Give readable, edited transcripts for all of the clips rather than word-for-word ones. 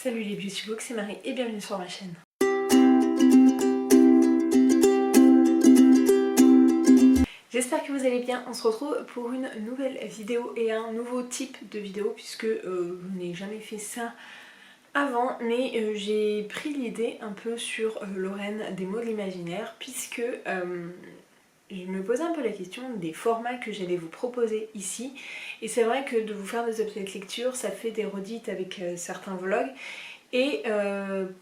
Salut les beautybooks, c'est Marie et bienvenue sur ma chaîne. J'espère que vous allez bien, on se retrouve pour une nouvelle vidéo et un nouveau type de vidéo puisque je n'ai jamais fait ça avant, mais j'ai pris l'idée un peu sur Lorraine des mots de l'imaginaire puisque je me posais un peu la question des formats que j'allais vous proposer ici, et c'est vrai que de vous faire des objets de lecture ça fait des redites avec certains vlogs, et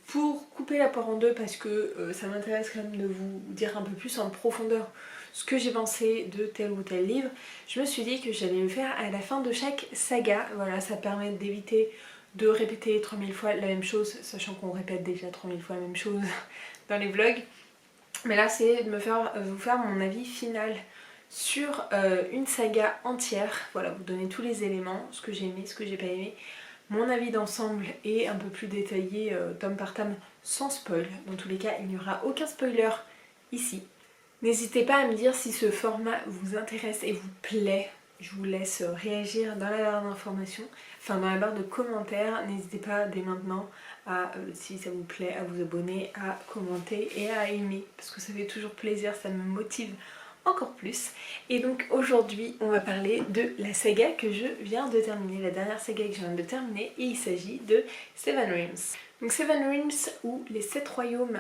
pour couper la poire en deux, parce que ça m'intéresse quand même de vous dire un peu plus en profondeur ce que j'ai pensé de tel ou tel livre, je me suis dit que j'allais le faire à la fin de chaque saga. Voilà, ça permet d'éviter de répéter 3000 fois la même chose, sachant qu'on répète déjà 3000 fois la même chose dans les vlogs. Mais là c'est de vous faire mon avis final sur une saga entière. Voilà, vous donner tous les éléments, ce que j'ai aimé, ce que j'ai pas aimé, mon avis d'ensemble et un peu plus détaillé tome par tome sans spoil. Dans tous les cas, il n'y aura aucun spoiler ici. N'hésitez pas à me dire si ce format vous intéresse et vous plaît. Je vous laisse réagir dans la barre d'informations, enfin dans la barre de commentaires. N'hésitez pas dès maintenant à, si ça vous plaît, à vous abonner, à commenter et à aimer, parce que ça fait toujours plaisir, ça me motive encore plus. Et donc aujourd'hui on va parler de la saga que je viens de terminer, la dernière saga que je viens de terminer, et il s'agit de Seven Realms. Donc Seven Realms, ou les 7 royaumes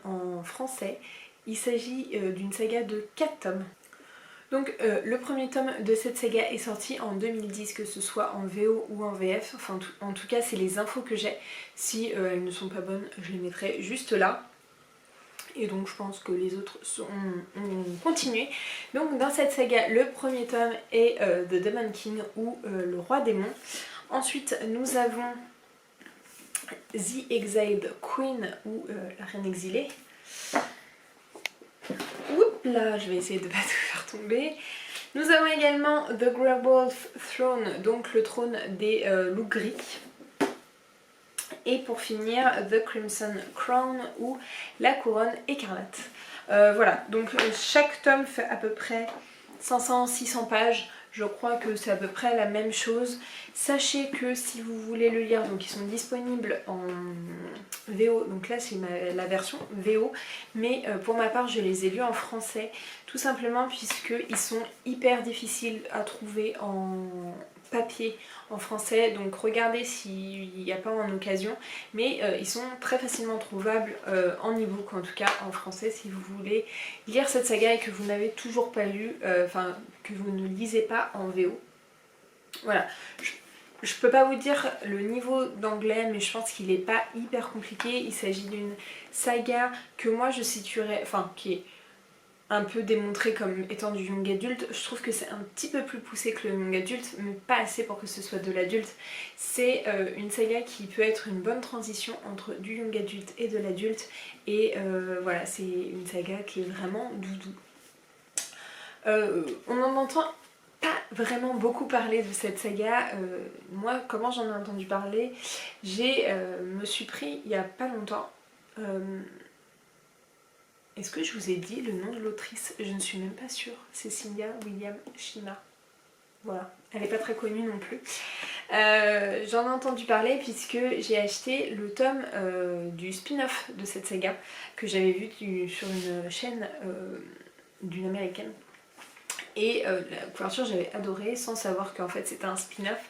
en français. Il s'agit d'une saga de 4 tomes. Donc le premier tome de cette saga est sorti en 2010, que ce soit en VO ou en VF, enfin en tout cas c'est les infos que j'ai. Si elles ne sont pas bonnes, je les mettrai juste là. Et donc je pense que les autres ont continué. Donc dans cette saga, le premier tome est The Demon King, ou le roi démon. Ensuite nous avons The Exiled Queen, ou la reine exilée. Oups là, je vais essayer de ne pas tout faire tomber. Nous avons également The Greywolf Throne, donc le trône des loups gris. Et pour finir, The Crimson Crown, ou la couronne écarlate. Voilà, donc chaque tome fait à peu près 500-600 pages. Je crois que c'est à peu près la même chose. Sachez que si vous voulez le lire, donc ils sont disponibles en VO, donc là c'est la version VO, mais pour ma part je les ai lus en français, tout simplement puisqu'ils sont hyper difficiles à trouver en papier en français, donc regardez s'il n'y a pas en occasion, mais ils sont très facilement trouvables en e-book, en tout cas en français, si vous voulez lire cette saga et que vous n'avez toujours pas lu, enfin que vous ne lisez pas en VO. Voilà, je peux pas vous dire le niveau d'anglais, mais je pense qu'il est pas hyper compliqué. Il s'agit d'une saga que moi je situerais, enfin qui est un peu démontré comme étant du young adulte. Je trouve que c'est un petit peu plus poussé que le young adulte, mais pas assez pour que ce soit de l'adulte. C'est une saga qui peut être une bonne transition entre du young adulte et de l'adulte, et voilà, c'est une saga qui est vraiment doudou. On en entend pas vraiment beaucoup parler de cette saga. Moi, comment j'en ai entendu parler, me suis pris il y a pas longtemps. Est-ce que je vous ai dit le nom de l'autrice? Je ne suis même pas sûre. Cecilia William Shima. Voilà, elle n'est pas très connue non plus. J'en ai entendu parler puisque j'ai acheté le tome du spin-off de cette saga que j'avais vu sur une chaîne d'une américaine. Et la couverture j'avais adoré, sans savoir qu'en fait c'était un spin-off.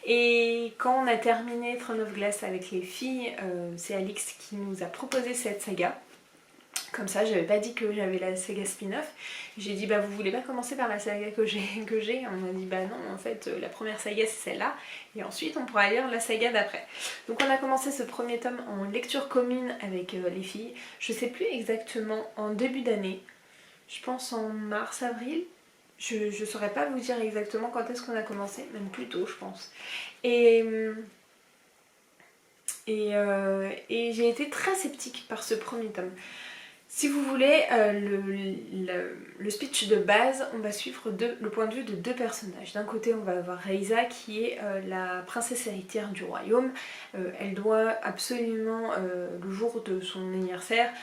Et quand on a terminé Throne of Glass avec les filles, c'est Alix qui nous a proposé cette saga. Comme ça, j'avais pas dit que j'avais la saga spin-off. J'ai dit bah vous voulez pas commencer par la saga que j'ai. On m'a dit bah non, en fait la première saga c'est celle-là, et ensuite on pourra lire la saga d'après. Donc on a commencé ce premier tome en lecture commune avec les filles. Je sais plus exactement, en début d'année, je pense en mars-avril. Je saurais pas vous dire exactement quand est-ce qu'on a commencé, même plus tôt je pense. Et j'ai été très sceptique par ce premier tome. Si vous voulez, le speech de base, on va suivre le point de vue de 2 personnages. D'un côté, on va avoir Raisa qui est la princesse héritière du royaume. Elle doit absolument, le jour de son anniversaire,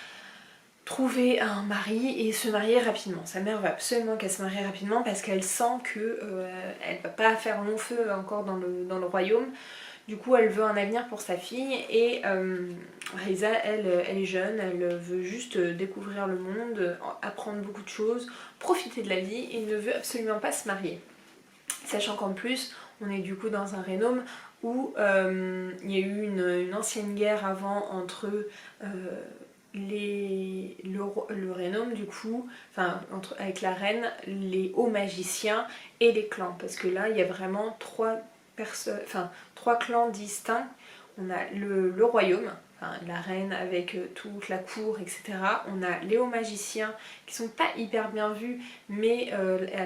trouver un mari et se marier rapidement. Sa mère veut absolument qu'elle se marie rapidement parce qu'elle sent qu'elle ne va pas faire long feu encore dans le royaume. Du coup elle veut un avenir pour sa fille et Reza elle est jeune, elle veut juste découvrir le monde, apprendre beaucoup de choses, profiter de la vie et ne veut absolument pas se marier. Sachant qu'en plus on est du coup dans un Rénome où il y a eu une ancienne guerre avant entre le Rénome du coup, enfin avec la reine, les hauts magiciens et les clans, parce que là il y a vraiment trois clans distincts. On a le royaume, enfin, la reine avec toute la cour, etc. On a les hauts magiciens qui sont pas hyper bien vus, mais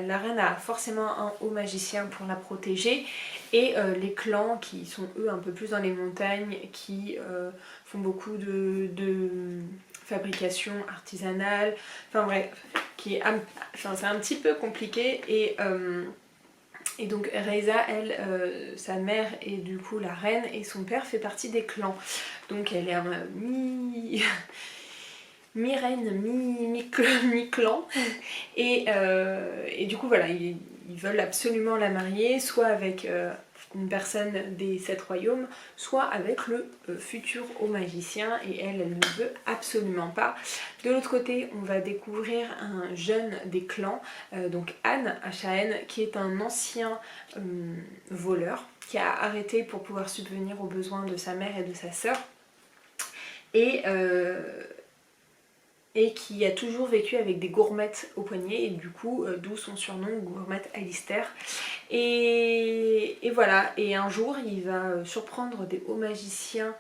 la reine a forcément un haut magicien pour la protéger. Et les clans qui sont eux un peu plus dans les montagnes, qui font beaucoup de fabrication artisanale, enfin bref, c'est un petit peu compliqué. Et donc Reza, elle, sa mère est du coup la reine et son père fait partie des clans. Donc elle est un mi-reine, mi-clan. Et du coup voilà, ils veulent absolument la marier, soit avec une personne des 7 royaumes, soit avec le futur haut magicien, et elle ne veut absolument pas. De l'autre côté, on va découvrir un jeune des clans, donc Anne, H-A-N, qui est un ancien voleur, qui a arrêté pour pouvoir subvenir aux besoins de sa mère et de sa sœur, et qui a toujours vécu avec des gourmettes au poignet, et du coup d'où son surnom Gourmette Alistair. Et voilà, et un jour il va surprendre des hauts magiciens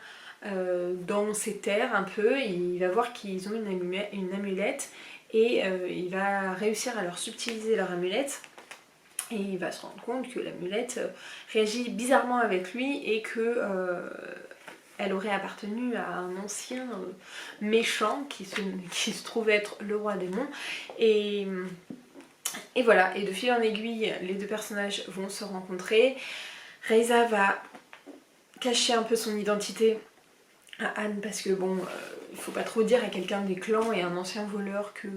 dans ses terres un peu, il va voir qu'ils ont une amulette, et il va réussir à leur subtiliser leur amulette, et il va se rendre compte que l'amulette réagit bizarrement avec lui, et que elle aurait appartenu à un ancien méchant qui se trouve être le roi démon. Et voilà, et de fil en aiguille, les deux personnages vont se rencontrer. Reza va cacher un peu son identité à Anne, parce que bon, il faut pas trop dire à quelqu'un des clans et un ancien voleur que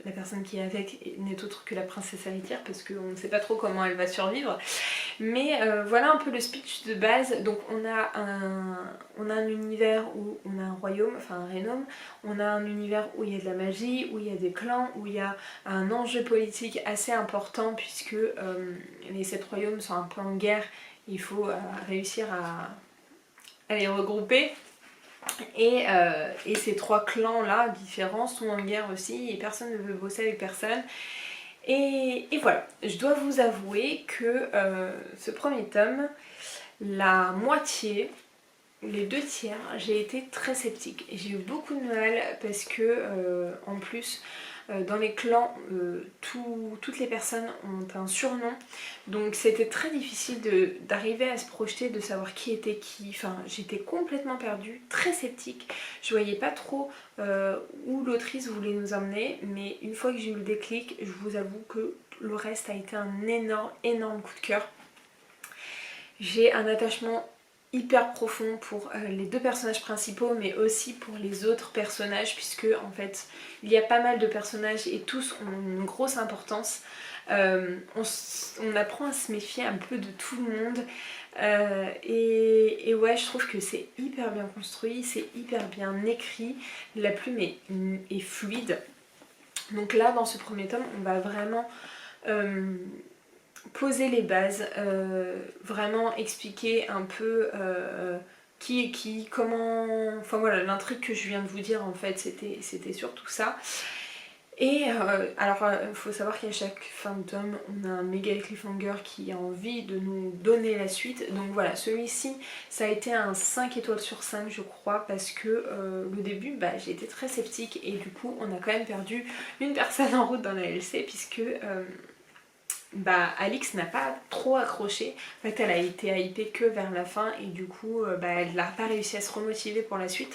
la personne qui est avec n'est autre que la princesse héritière, parce qu'on ne sait pas trop comment elle va survivre. Mais voilà un peu le speech de base. Donc on a un univers où on a un royaume, enfin un Rénome, on a un univers où il y a de la magie, où il y a des clans, où il y a un enjeu politique assez important, puisque les 7 royaumes sont un peu en guerre, il faut réussir à les regrouper. Et ces 3 clans là différents sont en guerre aussi, et personne ne veut bosser avec personne. Et voilà, je dois vous avouer que ce premier tome, la moitié, les 2 tiers, j'ai été très sceptique. J'ai eu beaucoup de mal parce que en plus dans les clans, toutes les personnes ont un surnom, donc c'était très difficile d'arriver à se projeter, de savoir qui était qui. Enfin, j'étais complètement perdue, très sceptique. Je voyais pas trop où l'autrice voulait nous emmener, mais une fois que j'ai eu le déclic, je vous avoue que le reste a été un énorme coup de cœur. J'ai un attachement hyper profond pour les 2 personnages principaux, mais aussi pour les autres personnages, puisque en fait il y a pas mal de personnages et tous ont une grosse importance. On apprend à se méfier un peu de tout le monde, et ouais, je trouve que c'est hyper bien construit, c'est hyper bien écrit, la plume est fluide. Donc là dans ce premier tome on va vraiment poser les bases, vraiment expliquer un peu qui est qui, comment... Enfin voilà, l'intrigue que je viens de vous dire en fait, c'était surtout ça. Et alors il faut savoir qu'à chaque fin de tome, on a un méga cliffhanger qui a envie de nous donner la suite. Donc voilà, celui-ci, ça a été un 5 étoiles sur 5 je crois, parce que le début, bah, j'ai été très sceptique, et du coup on a quand même perdu une personne en route dans la LC, puisque... Alix n'a pas trop accroché. En fait, elle a été hypée que vers la fin, et du coup elle n'a pas réussi à se remotiver pour la suite.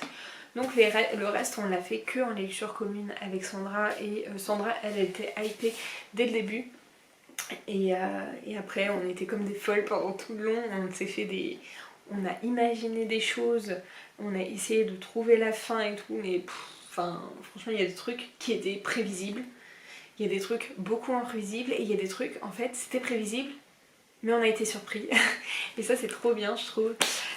Donc le reste on l'a fait que en lecture commune avec Sandra, et Sandra elle était hypée dès le début, et après on était comme des folles pendant tout le long. On a imaginé des choses, on a essayé de trouver la fin et tout, mais franchement il y a des trucs qui étaient prévisibles. Il y a des trucs beaucoup imprévisibles, et il y a des trucs, en fait, c'était prévisible, mais on a été surpris et ça c'est trop bien je trouve.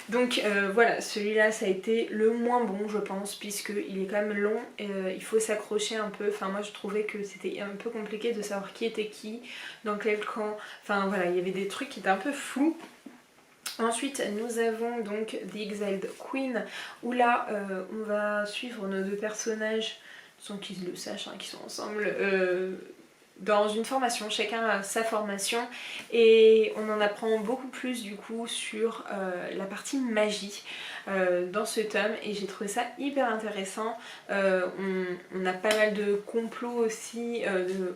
Donc voilà, celui-là ça a été le moins bon je pense, puisqu'il est quand même long, il faut s'accrocher un peu. Enfin moi je trouvais que c'était un peu compliqué de savoir qui était qui, dans quel camp, enfin voilà, il y avait des trucs qui étaient un peu flous. Ensuite nous avons donc The Exiled Queen, où là on va suivre nos deux personnages, sans qu'ils le sachent, hein, qui sont ensemble, dans une formation, chacun a sa formation, et on en apprend beaucoup plus du coup sur la partie magie dans ce tome, et j'ai trouvé ça hyper intéressant. On a pas mal de complots aussi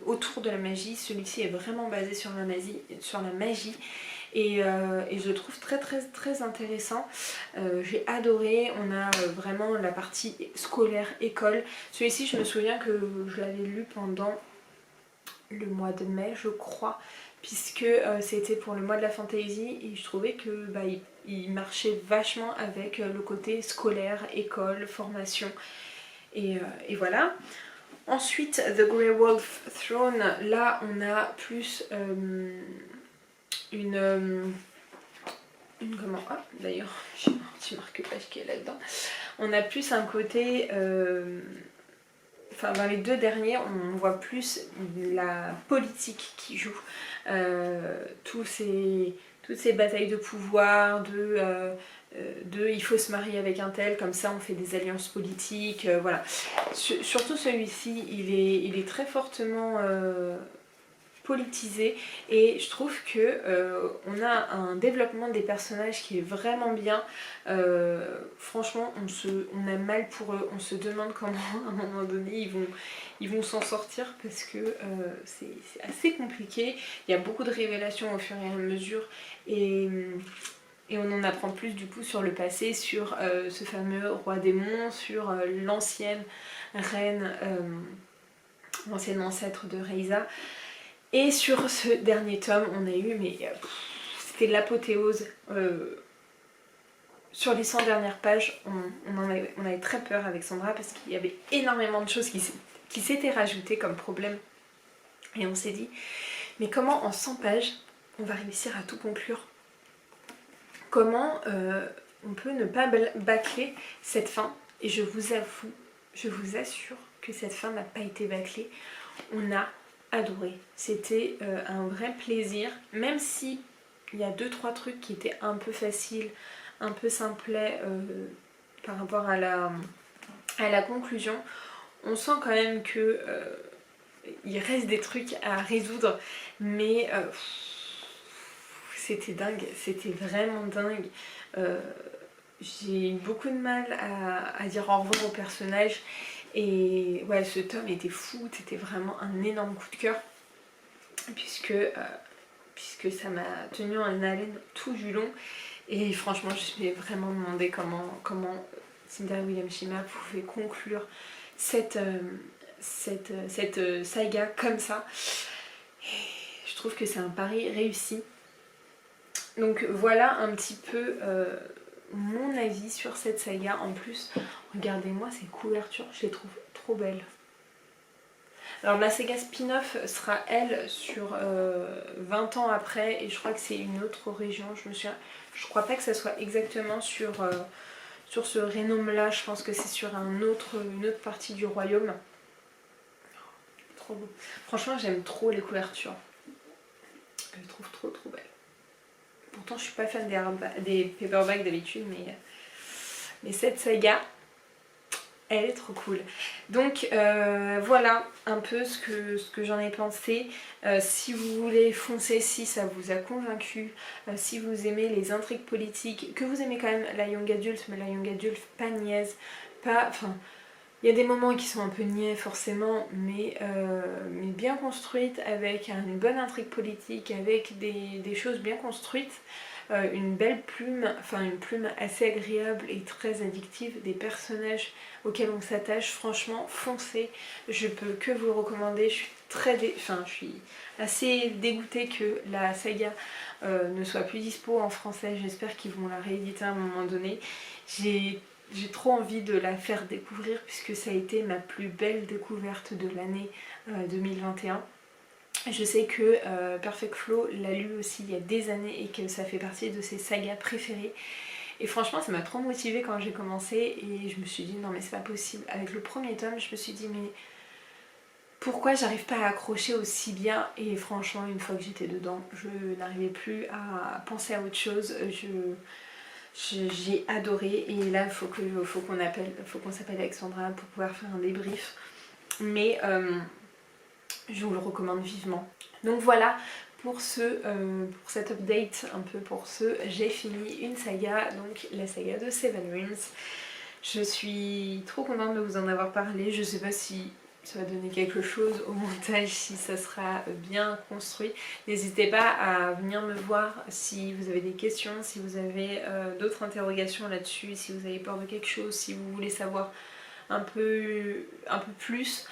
autour de la magie, celui-ci est vraiment basé sur la magie. Et je le trouve très intéressant. J'ai adoré. On a vraiment la partie scolaire, école. Celui-ci je me souviens que je l'avais lu pendant le mois de mai je crois, puisque c'était pour le mois de la fantasy, et je trouvais que il marchait vachement avec le côté scolaire, école, formation, et voilà. Ensuite The Grey Wolf Throne, là on a plus une comment, ah d'ailleurs j'ai un petit marque-page qui est là-dedans, on a plus un côté enfin dans les deux derniers on voit plus la politique qui joue, toutes ces batailles de pouvoir, de il faut se marier avec un tel, comme ça on fait des alliances politiques, voilà. Surtout celui-ci il est très fortement politisé, et je trouve que on a un développement des personnages qui est vraiment bien. Franchement on a mal pour eux, on se demande comment à un moment donné ils vont s'en sortir, parce que c'est assez compliqué. Il y a beaucoup de révélations au fur et à mesure, et on en apprend plus du coup sur le passé, sur ce fameux roi démon, sur l'ancienne reine, l'ancienne ancêtre de Reiza. Et sur ce dernier tome, on a eu, mais c'était l'apothéose. Sur les 100 dernières pages, on avait très peur avec Sandra, parce qu'il y avait énormément de choses qui s'étaient rajoutées comme problème. Et on s'est dit, mais comment en 100 pages, on va réussir à tout conclure? Comment on peut ne pas bâcler cette fin? Et je vous assure que cette fin n'a pas été bâclée. On a adoré, c'était un vrai plaisir, même si il y a 2-3 trucs qui étaient un peu faciles, un peu simplets par rapport à la conclusion. On sent quand même que il reste des trucs à résoudre, mais c'était dingue, c'était vraiment dingue. J'ai eu beaucoup de mal à dire au revoir au personnage. Et ouais, ce tome était fou, c'était vraiment un énorme coup de cœur, puisque ça m'a tenu en haleine tout du long. Et franchement, je me suis vraiment demandé comment Cyndaria Williams-Shima pouvait conclure cette saga comme ça. Et je trouve que c'est un pari réussi. Donc voilà un petit peu mon avis sur cette saga. En plus, regardez-moi ces couvertures, je les trouve trop belles. Alors la saga spin-off sera elle sur 20 ans après, et je crois que c'est une autre région. Je crois pas que ça soit exactement sur ce Rhénome là, je pense que c'est sur une autre partie du royaume. Trop beau. Franchement j'aime trop les couvertures. Je les trouve trop belles. Pourtant je suis pas fan des paperbacks d'habitude, mais cette saga, elle est trop cool. Donc voilà un peu ce que j'en ai pensé. Si vous voulez foncer, si ça vous a convaincu, si vous aimez les intrigues politiques, que vous aimez quand même la young adult, mais la young adult pas niaise, enfin il y a des moments qui sont un peu niais forcément, mais bien construites, avec une bonne intrigue politique, avec des choses bien construites. Une belle plume, enfin une plume assez agréable et très addictive, des personnages auxquels on s'attache. Franchement, foncez, je peux que vous le recommander. Je suis assez dégoûtée que la saga ne soit plus dispo en français. J'espère qu'ils vont la rééditer à un moment donné. J'ai trop envie de la faire découvrir, puisque ça a été ma plus belle découverte de l'année 2021. Je sais que Perfect Flow l'a lu aussi il y a des années et que ça fait partie de ses sagas préférées. Et franchement ça m'a trop motivée quand j'ai commencé et je me suis dit non mais c'est pas possible. Avec le premier tome je me suis dit mais pourquoi j'arrive pas à accrocher aussi bien? Et franchement une fois que j'étais dedans je n'arrivais plus à penser à autre chose. J'ai adoré et là faut qu'on s'appelle Alexandra pour pouvoir faire un débrief. Mais je vous le recommande vivement. Donc voilà pour cet update un peu pour ce, j'ai fini une saga, donc la saga de Seven Rings. Je suis trop contente de vous en avoir parlé, je sais pas si ça va donner quelque chose au montage, si ça sera bien construit. N'hésitez pas à venir me voir si vous avez des questions, si vous avez d'autres interrogations là-dessus, si vous avez peur de quelque chose, si vous voulez savoir un peu plus.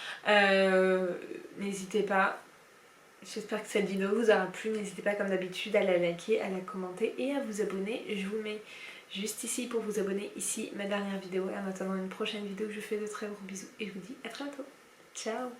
N'hésitez pas. J'espère que cette vidéo vous aura plu. N'hésitez pas comme d'habitude à la liker, à la commenter et à vous abonner. Je vous mets juste ici pour vous abonner. Ici ma dernière vidéo. Et en attendant une prochaine vidéo, je vous fais de très gros bisous et je vous dis à très bientôt. Ciao!